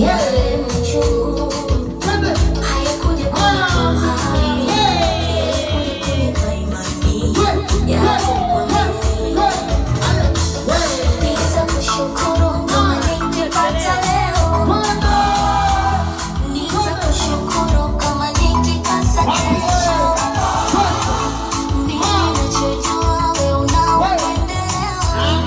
yale machungu hayakuja kunitoa hai, yalikuja kunipa imani yako kwa mimi. Niweza kushukuru kama nikipata leo, niweza kushukuru kama nikikosa kesho. Mimi nachojua wewe una upendeleo.